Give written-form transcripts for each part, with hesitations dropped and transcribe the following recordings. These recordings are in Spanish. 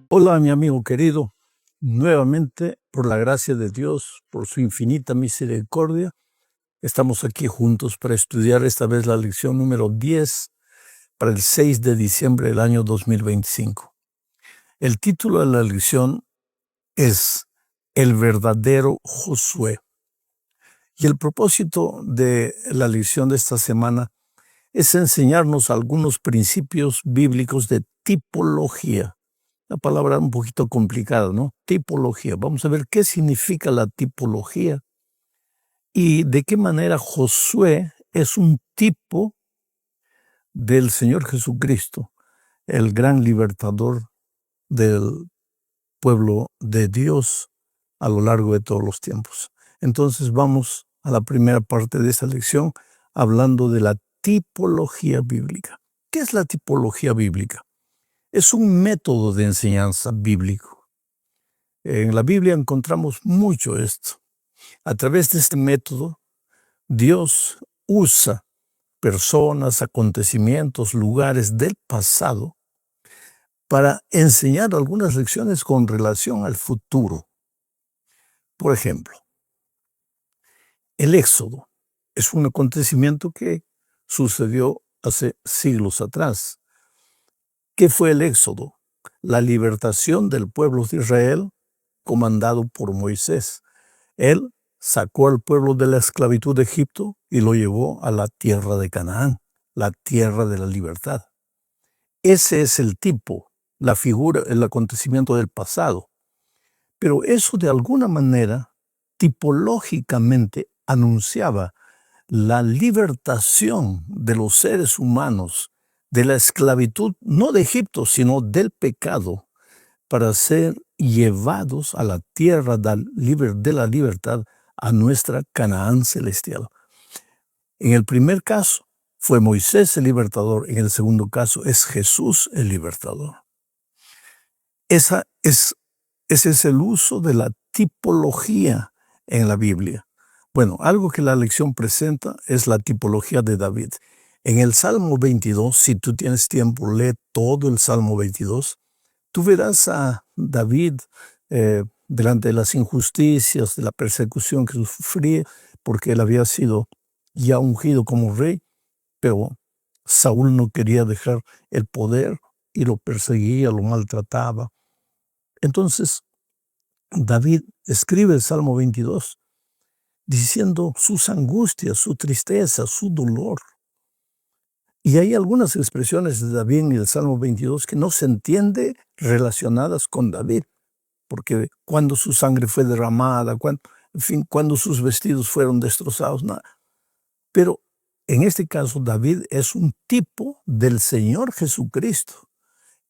Hola, mi amigo querido. Nuevamente, por la gracia de Dios, por su infinita misericordia, estamos aquí juntos para estudiar esta vez la lección número 10 para el 6 de diciembre del año 2025. El título de la lección es El verdadero Josué. Y el propósito de la lección de esta semana es enseñarnos algunos principios bíblicos de tipología. La palabra un poquito complicada, ¿no? Tipología. Vamos a ver qué significa la tipología y de qué manera Josué es un tipo del Señor Jesucristo, el gran libertador del pueblo de Dios a lo largo de todos los tiempos. Entonces vamos a la primera parte de esta lección hablando de la tipología bíblica. ¿Qué es la tipología bíblica? Es un método de enseñanza bíblico. En la Biblia encontramos mucho esto. A través de este método, Dios usa personas, acontecimientos, lugares del pasado para enseñar algunas lecciones con relación al futuro. Por ejemplo, el Éxodo es un acontecimiento que sucedió hace siglos atrás. ¿Qué fue el Éxodo? La libertación del pueblo de Israel comandado por Moisés. Él sacó al pueblo de la esclavitud de Egipto y lo llevó a la tierra de Canaán, la tierra de la libertad. Ese es el tipo, la figura, el acontecimiento del pasado. Pero eso de alguna manera, tipológicamente, anunciaba la libertación de los seres humanos de la esclavitud, no de Egipto, sino del pecado, para ser llevados a la tierra de la libertad, a nuestra Canaán celestial. En el primer caso fue Moisés el libertador, en el segundo caso es Jesús el libertador. Ese es el uso de la tipología en la Biblia. Bueno, algo que la lección presenta es la tipología de David. En el Salmo 22, si tú tienes tiempo, lee todo el Salmo 22. Tú verás a David delante de las injusticias, de la persecución que sufría, porque él había sido ya ungido como rey, pero Saúl no quería dejar el poder y lo perseguía, lo maltrataba. Entonces, David escribe el Salmo 22 diciendo sus angustias, su tristeza, su dolor. Y hay algunas expresiones de David en el Salmo 22 que no se entiende relacionadas con David, porque cuando su sangre fue derramada, cuando sus vestidos fueron destrozados, nada. Pero en este caso David es un tipo del Señor Jesucristo,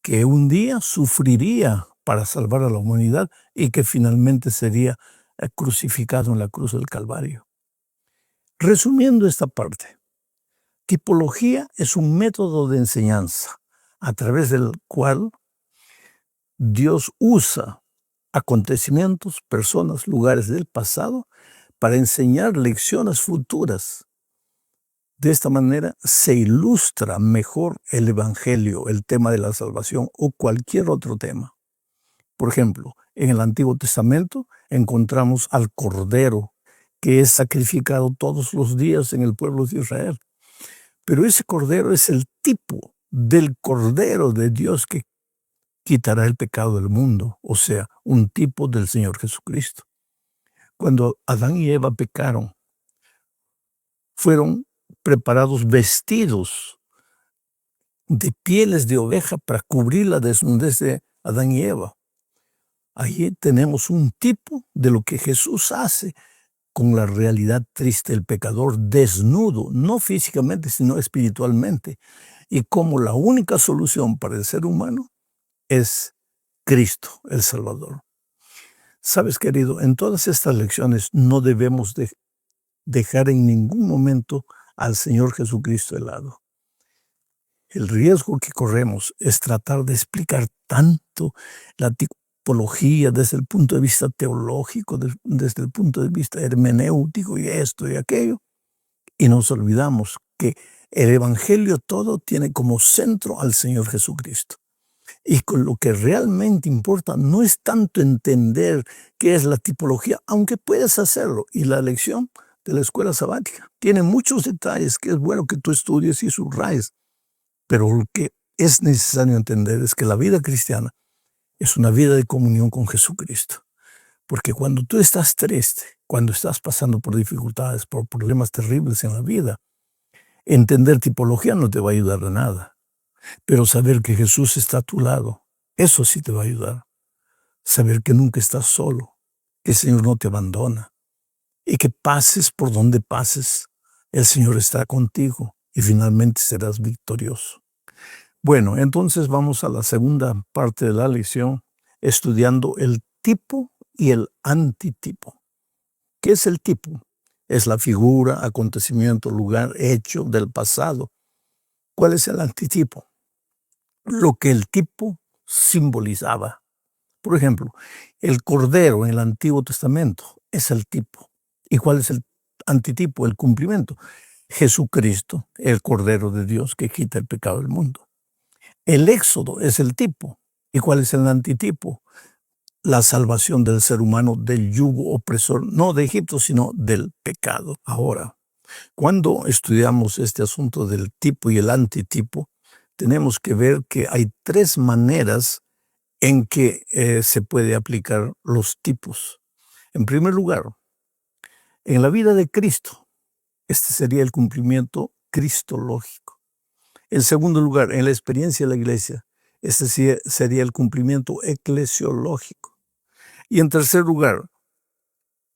que un día sufriría para salvar a la humanidad y que finalmente sería crucificado en la cruz del Calvario. Resumiendo esta parte, tipología es un método de enseñanza a través del cual Dios usa acontecimientos, personas, lugares del pasado para enseñar lecciones futuras. De esta manera se ilustra mejor el Evangelio, el tema de la salvación o cualquier otro tema. Por ejemplo, en el Antiguo Testamento encontramos al Cordero que es sacrificado todos los días en el pueblo de Israel. Pero ese Cordero es el tipo del Cordero de Dios que quitará el pecado del mundo, o sea, un tipo del Señor Jesucristo. Cuando Adán y Eva pecaron, fueron preparados vestidos de pieles de oveja para cubrir la desnudez de Adán y Eva. Allí tenemos un tipo de lo que Jesús hace con la realidad triste del pecador desnudo, no físicamente, sino espiritualmente, y como la única solución para el ser humano es Cristo, el Salvador. Sabes, querido, en todas estas lecciones no debemos dejar en ningún momento al Señor Jesucristo de lado. El riesgo que corremos es tratar de explicar tanto la tipología desde el punto de vista teológico, desde el punto de vista hermenéutico y esto y aquello, Y nos olvidamos que el Evangelio todo tiene como centro al Señor Jesucristo. Y con lo que realmente importa no es tanto entender qué es la tipología, aunque puedes hacerlo. Y la lección de la escuela sabática tiene muchos detalles que es bueno que tú estudies y subrayes. Pero lo que es necesario entender es que la vida cristiana es una vida de comunión con Jesucristo. Porque cuando tú estás triste, cuando estás pasando por dificultades, por problemas terribles en la vida, entender tipología no te va a ayudar de nada. Pero saber que Jesús está a tu lado, eso sí te va a ayudar. Saber que nunca estás solo, que el Señor no te abandona y que pases por donde pases, el Señor está contigo y finalmente serás victorioso. Bueno, entonces vamos a la segunda parte de la lección, estudiando el tipo y el antitipo. ¿Qué es el tipo? Es la figura, acontecimiento, lugar, hecho del pasado. ¿Cuál es el antitipo? Lo que el tipo simbolizaba. Por ejemplo, el cordero en el Antiguo Testamento es el tipo. ¿Y cuál es el antitipo? El cumplimiento. Jesucristo, el Cordero de Dios que quita el pecado del mundo. El Éxodo es el tipo. ¿Y cuál es el antitipo? La salvación del ser humano del yugo opresor, no de Egipto, sino del pecado. Ahora, cuando estudiamos este asunto del tipo y el antitipo, tenemos que ver que hay tres maneras en que se puede aplicar los tipos. En primer lugar, en la vida de Cristo, este sería el cumplimiento cristológico. En segundo lugar, en la experiencia de la iglesia, este sería el cumplimiento eclesiológico. Y en tercer lugar,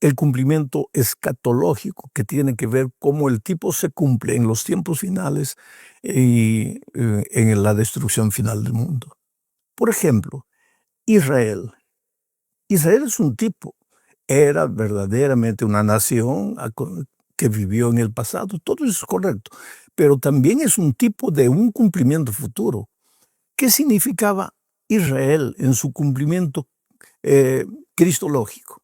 el cumplimiento escatológico, que tiene que ver cómo el tipo se cumple en los tiempos finales y en la destrucción final del mundo. Por ejemplo, Israel. Israel es un tipo. Era verdaderamente una nación que vivió en el pasado. Todo eso es correcto. Pero también es un tipo de un cumplimiento futuro. ¿Qué significaba Israel en su cumplimiento cristológico?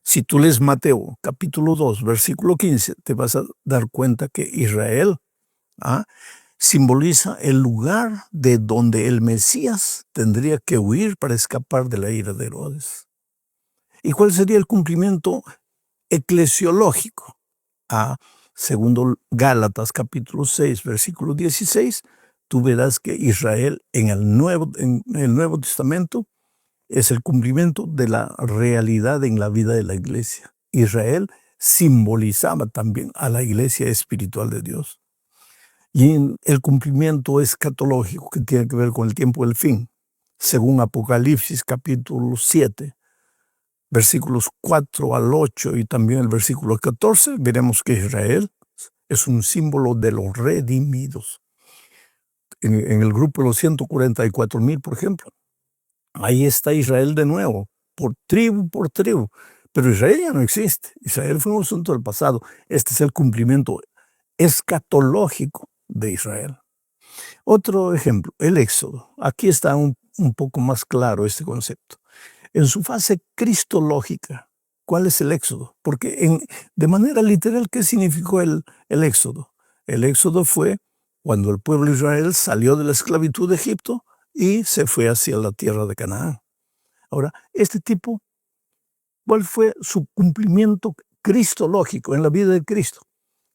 Si tú lees Mateo capítulo 2, versículo 15, te vas a dar cuenta que Israel simboliza el lugar de donde el Mesías tendría que huir para escapar de la ira de Herodes. ¿Y cuál sería el cumplimiento eclesiológico? Segundo Gálatas capítulo 6, versículo 16, tú verás que Israel en el Nuevo Testamento es el cumplimiento de la realidad en la vida de la iglesia. Israel simbolizaba también a la iglesia espiritual de Dios. Y en el cumplimiento escatológico que tiene que ver con el tiempo del fin, según Apocalipsis capítulo 7, versículos 4 al 8 y también el versículo 14, veremos que Israel es un símbolo de los redimidos. En el grupo de los 144,000, por ejemplo, ahí está Israel de nuevo, por tribu. Pero Israel ya no existe. Israel fue un asunto del pasado. Este es el cumplimiento escatológico de Israel. Otro ejemplo, el Éxodo. Aquí está un poco más claro este concepto. En su fase cristológica, ¿cuál es el Éxodo? Porque de manera literal, ¿qué significó el Éxodo? El Éxodo fue cuando el pueblo de Israel salió de la esclavitud de Egipto y se fue hacia la tierra de Canaán. Ahora, este tipo, ¿cuál fue su cumplimiento cristológico en la vida de Cristo?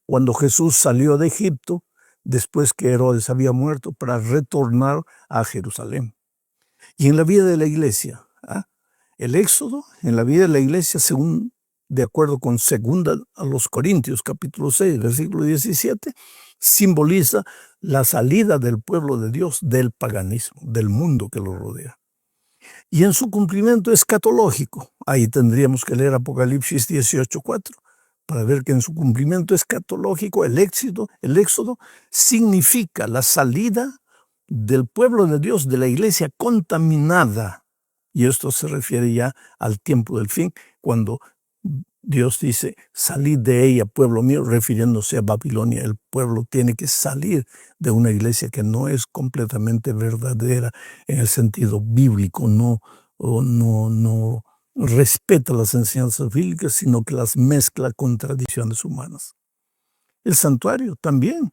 Cuando Jesús salió de Egipto, después que Herodes había muerto, para retornar a Jerusalén. Y en la vida de la iglesia, el Éxodo, en la vida de la iglesia, según de acuerdo con 2 a los Corintios, capítulo 6, versículo 17, simboliza la salida del pueblo de Dios del paganismo, del mundo que lo rodea. Y en su cumplimiento escatológico, ahí tendríamos que leer Apocalipsis 18:4, para ver que en su cumplimiento escatológico el Éxodo significa la salida del pueblo de Dios, de la iglesia contaminada. Y esto se refiere ya al tiempo del fin, cuando Dios dice, salid de ella, pueblo mío, refiriéndose a Babilonia. El pueblo tiene que salir de una iglesia que no es completamente verdadera en el sentido bíblico, no respeta las enseñanzas bíblicas, sino que las mezcla con tradiciones humanas. El santuario también.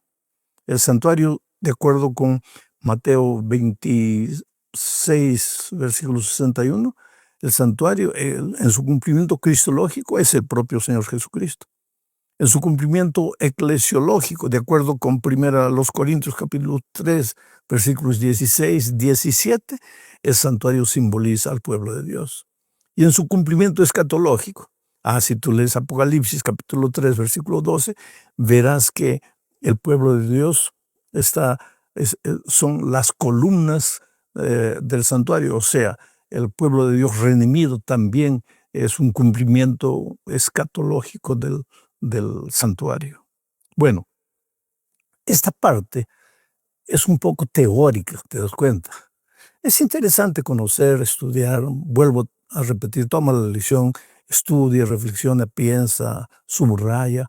El santuario, de acuerdo con Mateo 26, versículo 61, el santuario, en su cumplimiento cristológico, es el propio Señor Jesucristo. En su cumplimiento eclesiológico, de acuerdo con 1 Corintios capítulo 3, versículos 16, 17, el santuario simboliza al pueblo de Dios. Y en su cumplimiento escatológico, si tú lees Apocalipsis capítulo 3, versículo 12, verás que el pueblo de Dios son las columnas del santuario, o sea, el pueblo de Dios redimido también es un cumplimiento escatológico del santuario. Bueno, esta parte es un poco teórica, ¿te das cuenta? Es interesante conocer, estudiar, vuelvo a repetir, toma la lección, estudia, reflexiona, piensa, subraya,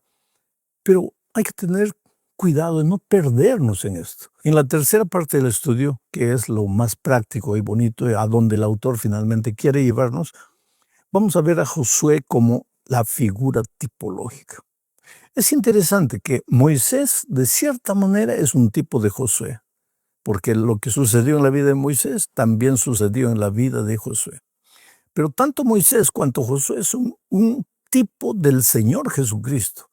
pero hay que tener cuidado de no perdernos en esto. En la tercera parte del estudio, que es lo más práctico y bonito, a donde el autor finalmente quiere llevarnos, vamos a ver a Josué como la figura tipológica. Es interesante que Moisés, de cierta manera, es un tipo de Josué, porque lo que sucedió en la vida de Moisés también sucedió en la vida de Josué. Pero tanto Moisés cuanto Josué son un tipo del Señor Jesucristo,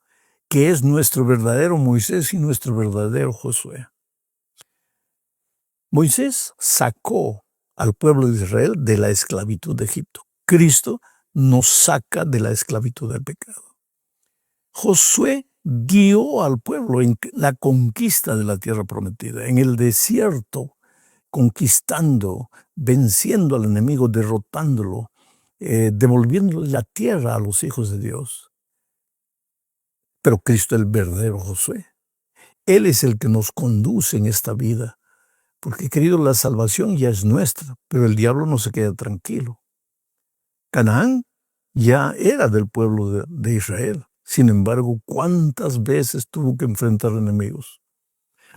que es nuestro verdadero Moisés y nuestro verdadero Josué. Moisés sacó al pueblo de Israel de la esclavitud de Egipto. Cristo nos saca de la esclavitud del pecado. Josué guió al pueblo en la conquista de la tierra prometida, en el desierto, conquistando, venciendo al enemigo, derrotándolo, devolviéndole la tierra a los hijos de Dios. Pero Cristo es el verdadero Josué. Él es el que nos conduce en esta vida, porque, querido, la salvación ya es nuestra, pero el diablo no se queda tranquilo. Canaán ya era del pueblo de Israel. Sin embargo, ¿cuántas veces tuvo que enfrentar enemigos?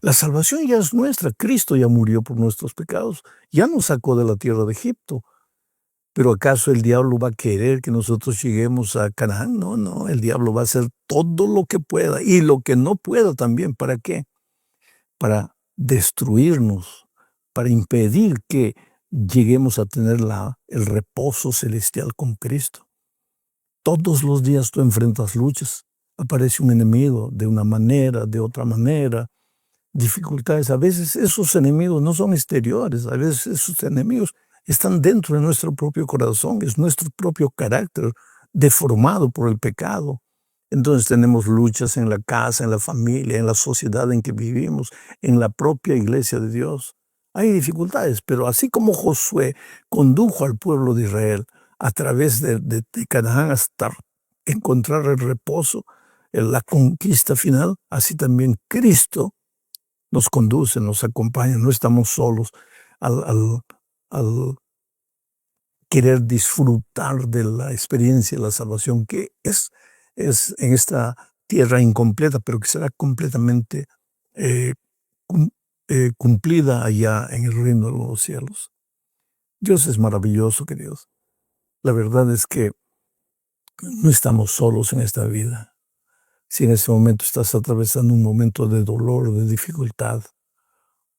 La salvación ya es nuestra. Cristo ya murió por nuestros pecados. Ya nos sacó de la tierra de Egipto. ¿Pero acaso el diablo va a querer que nosotros lleguemos a Canaán? No, no. El diablo va a hacer todo lo que pueda y lo que no pueda también. ¿Para qué? Para destruirnos, para impedir que lleguemos a tener el reposo celestial con Cristo. Todos los días tú enfrentas luchas. Aparece un enemigo de una manera, de otra manera, dificultades. A veces esos enemigos no son exteriores, a veces esos enemigos están dentro de nuestro propio corazón, es nuestro propio carácter deformado por el pecado. Entonces tenemos luchas en la casa, en la familia, en la sociedad en que vivimos, en la propia iglesia de Dios. Hay dificultades, pero así como Josué condujo al pueblo de Israel a través de Canaán hasta encontrar el reposo, la conquista final, así también Cristo nos conduce, nos acompaña, no estamos solos al querer disfrutar de la experiencia de la salvación que es en esta tierra incompleta, pero que será completamente cumplida allá en el reino de los cielos. Dios es maravilloso, queridos. La verdad es que no estamos solos en esta vida. Si en este momento estás atravesando un momento de dolor, de dificultad,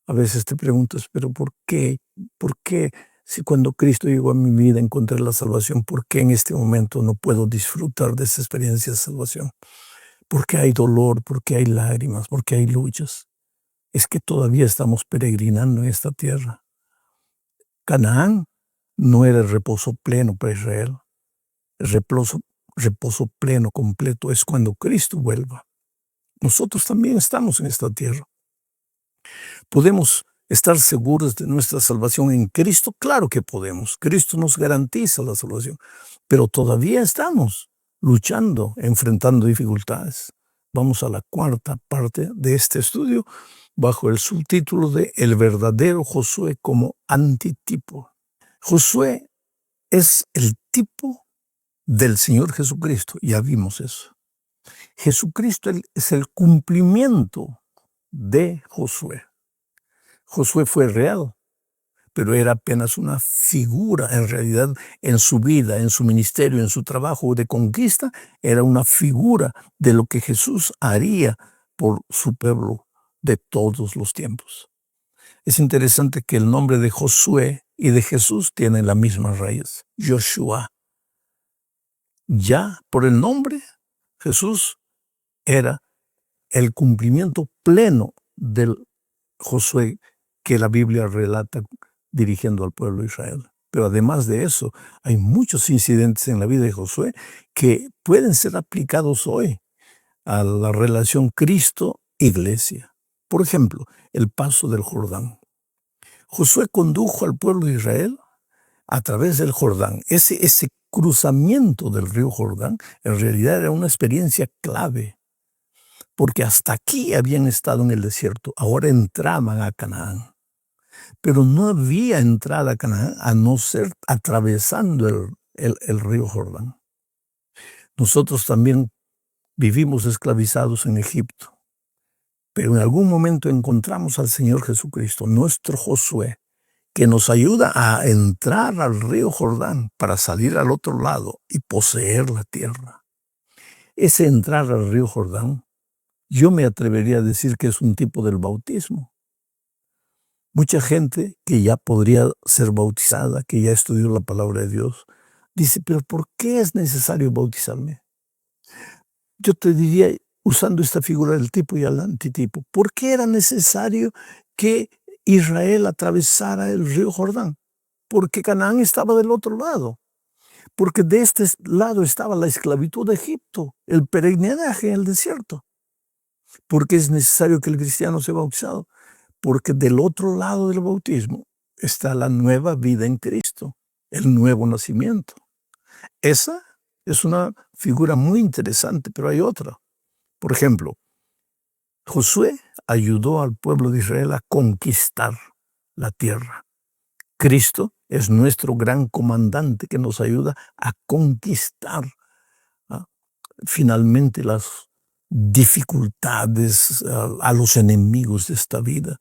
a veces te preguntas, pero ¿por qué? ¿Por qué? Si cuando Cristo llegó a mi vida encontré la salvación, ¿por qué en este momento no puedo disfrutar de esa experiencia de salvación? ¿Por qué hay dolor? ¿Por qué hay lágrimas? ¿Por qué hay luchas? Es que todavía estamos peregrinando en esta tierra. Canaán no era el reposo pleno para Israel. El reposo pleno, completo, es cuando Cristo vuelva. Nosotros también estamos en esta tierra. ¿Podemos estar seguros de nuestra salvación en Cristo? Claro que podemos. Cristo nos garantiza la salvación. Pero todavía estamos luchando, enfrentando dificultades. Vamos a la cuarta parte de este estudio bajo el subtítulo de El verdadero Josué como antitipo. Josué es el tipo del Señor Jesucristo. Ya vimos eso. Jesucristo es el cumplimiento de Josué. Josué fue real, pero era apenas una figura. En realidad, en su vida, en su ministerio, en su trabajo de conquista, era una figura de lo que Jesús haría por su pueblo de todos los tiempos. Es interesante que el nombre de Josué y de Jesús tienen la misma raíz, Joshua. Ya por el nombre, Jesús era el cumplimiento pleno del Josué que la Biblia relata dirigiendo al pueblo de Israel. Pero además de eso, hay muchos incidentes en la vida de Josué que pueden ser aplicados hoy a la relación Cristo-Iglesia. Por ejemplo, el paso del Jordán. Josué condujo al pueblo de Israel a través del Jordán. Ese cruzamiento del río Jordán en realidad era una experiencia clave, porque hasta aquí habían estado en el desierto, ahora entraban a Canaán. Pero no había entrada a Canaán a no ser atravesando el río Jordán. Nosotros también vivimos esclavizados en Egipto, pero en algún momento encontramos al Señor Jesucristo, nuestro Josué, que nos ayuda a entrar al río Jordán para salir al otro lado y poseer la tierra. Ese entrar al río Jordán, yo me atrevería a decir que es un tipo del bautismo. Mucha gente que ya podría ser bautizada, que ya estudió la palabra de Dios, dice, pero ¿por qué es necesario bautizarme? Yo te diría, usando esta figura del tipo y el antitipo, ¿por qué era necesario que Israel atravesara el río Jordán? Porque Canaán estaba del otro lado. Porque de este lado estaba la esclavitud de Egipto, el peregrinaje en el desierto. ¿Por qué es necesario que el cristiano sea bautizado? Porque del otro lado del bautismo está la nueva vida en Cristo, el nuevo nacimiento. Esa es una figura muy interesante, pero hay otra. Por ejemplo, Josué ayudó al pueblo de Israel a conquistar la tierra. Cristo es nuestro gran comandante que nos ayuda a conquistar finalmente las dificultades, a los enemigos de esta vida.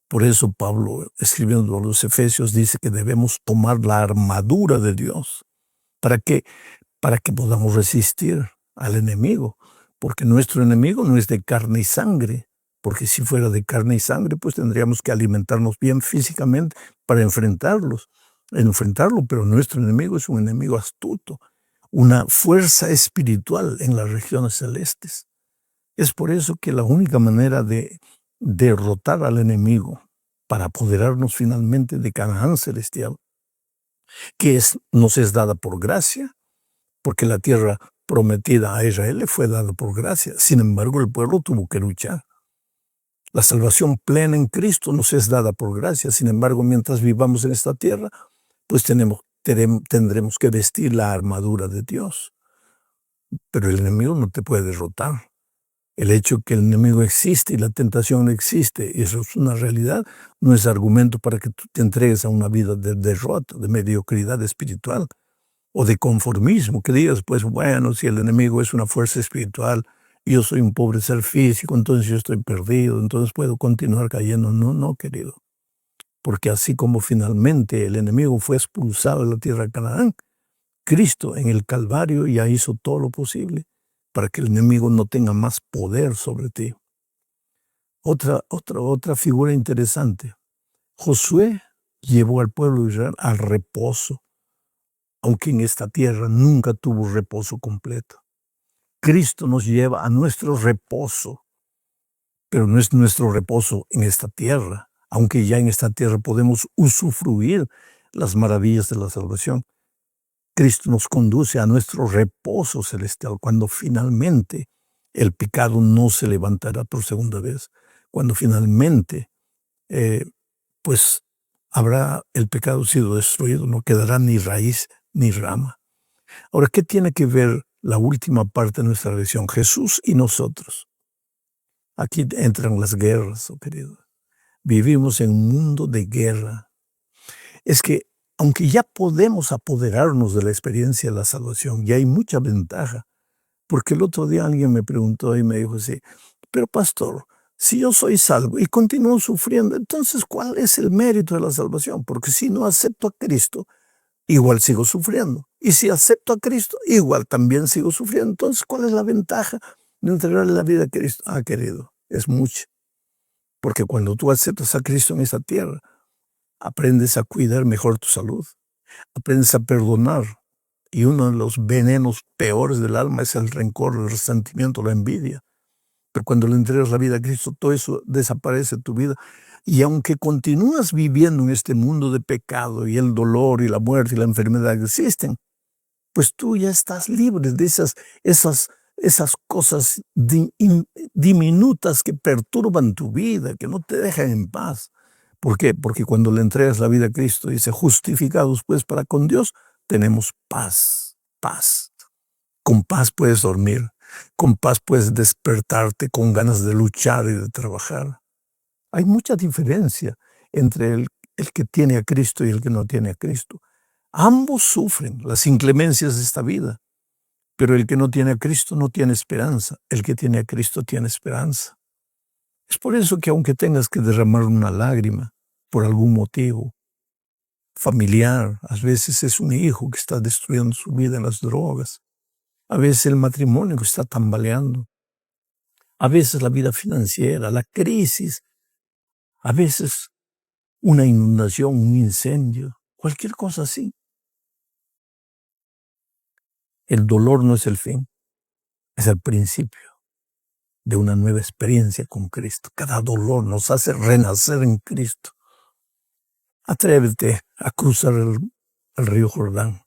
Por eso Pablo, escribiendo a los Efesios, dice que debemos tomar la armadura de Dios. ¿Para qué? Para que podamos resistir al enemigo. Porque nuestro enemigo no es de carne y sangre. Porque si fuera de carne y sangre, pues tendríamos que alimentarnos bien físicamente para enfrentarlo. Pero nuestro enemigo es un enemigo astuto, una fuerza espiritual en las regiones celestes. Es por eso que la única manera de derrotar al enemigo para apoderarnos finalmente de Canaán celestial, que nos es dada por gracia, porque la tierra prometida a Israel le fue dada por gracia. Sin embargo, el pueblo tuvo que luchar. La salvación plena en Cristo nos es dada por gracia. Sin embargo, mientras vivamos en esta tierra, pues tendremos que vestir la armadura de Dios. Pero el enemigo no te puede derrotar. El hecho que el enemigo existe y la tentación existe, y eso es una realidad, no es argumento para que tú te entregues a una vida de derrota, de mediocridad espiritual o de conformismo, que digas, pues bueno, si el enemigo es una fuerza espiritual y yo soy un pobre ser físico, entonces yo estoy perdido, entonces puedo continuar cayendo. No, querido. Porque así como finalmente el enemigo fue expulsado de la tierra de Canaán, Cristo en el Calvario ya hizo todo lo posible para que el enemigo no tenga más poder sobre ti. Otra figura interesante. Josué llevó al pueblo de Israel al reposo, aunque en esta tierra nunca tuvo reposo completo. Cristo nos lleva a nuestro reposo, pero no es nuestro reposo en esta tierra, aunque ya en esta tierra podemos usufruir las maravillas de la salvación. Cristo nos conduce a nuestro reposo celestial cuando finalmente el pecado no se levantará por segunda vez, cuando finalmente pues habrá el pecado sido destruido, no quedará ni raíz ni rama. Ahora, ¿qué tiene que ver la última parte de nuestra lección? Jesús y nosotros. Aquí entran las guerras, querido. Vivimos en un mundo de guerra. Es que aunque ya podemos apoderarnos de la experiencia de la salvación, ya hay mucha ventaja. Porque el otro día alguien me preguntó y me dijo así, pero pastor, si yo soy salvo y continúo sufriendo, entonces ¿cuál es el mérito de la salvación? Porque si no acepto a Cristo, igual sigo sufriendo. Y si acepto a Cristo, igual también sigo sufriendo. Entonces, ¿cuál es la ventaja de entregarle la vida a Cristo? Querido, es mucha. Porque cuando tú aceptas a Cristo en esta tierra, aprendes a cuidar mejor tu salud, aprendes a perdonar. Y uno de los venenos peores del alma es el rencor, el resentimiento, la envidia. Pero cuando le entregas la vida a Cristo, todo eso desaparece de tu vida. Y aunque continúas viviendo en este mundo de pecado y el dolor y la muerte y la enfermedad existen, pues tú ya estás libre de esas cosas diminutas que perturban tu vida, que no te dejan en paz. ¿Por qué? Porque cuando le entregas la vida a Cristo, dice, justificados pues para con Dios, tenemos paz, paz. Con paz puedes dormir, con paz puedes despertarte con ganas de luchar y de trabajar. Hay mucha diferencia entre el que tiene a Cristo y el que no tiene a Cristo. Ambos sufren las inclemencias de esta vida, pero el que no tiene a Cristo no tiene esperanza. El que tiene a Cristo tiene esperanza. Es por eso que aunque tengas que derramar una lágrima por algún motivo familiar, a veces es un hijo que está destruyendo su vida en las drogas, a veces el matrimonio que está tambaleando, a veces la vida financiera, la crisis, a veces una inundación, un incendio, cualquier cosa así. El dolor no es el fin, es el principio de una nueva experiencia con Cristo. Cada dolor nos hace renacer en Cristo. Atrévete a cruzar el río Jordán.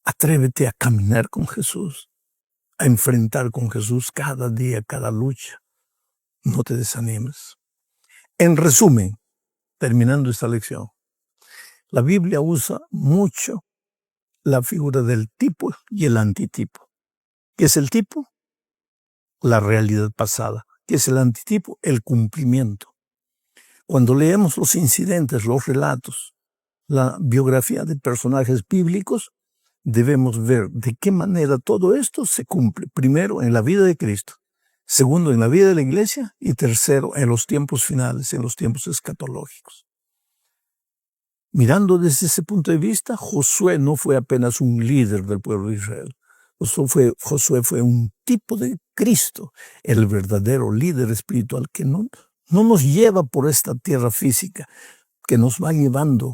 Atrévete a caminar con Jesús, a enfrentar con Jesús cada día, cada lucha. No te desanimes. En resumen, terminando esta lección, la Biblia usa mucho la figura del tipo y el antitipo. ¿Qué es el tipo? La realidad pasada. ¿Qué es el antitipo? El cumplimiento. Cuando leemos los incidentes, los relatos, la biografía de personajes bíblicos, debemos ver de qué manera todo esto se cumple. Primero, en la vida de Cristo. Segundo, en la vida de la iglesia. Y tercero, en los tiempos finales, en los tiempos escatológicos. Mirando desde ese punto de vista, Josué no fue apenas un líder del pueblo de Israel. Josué fue un tipo de Cristo, el verdadero líder espiritual que no nos lleva por esta tierra física, que nos va llevando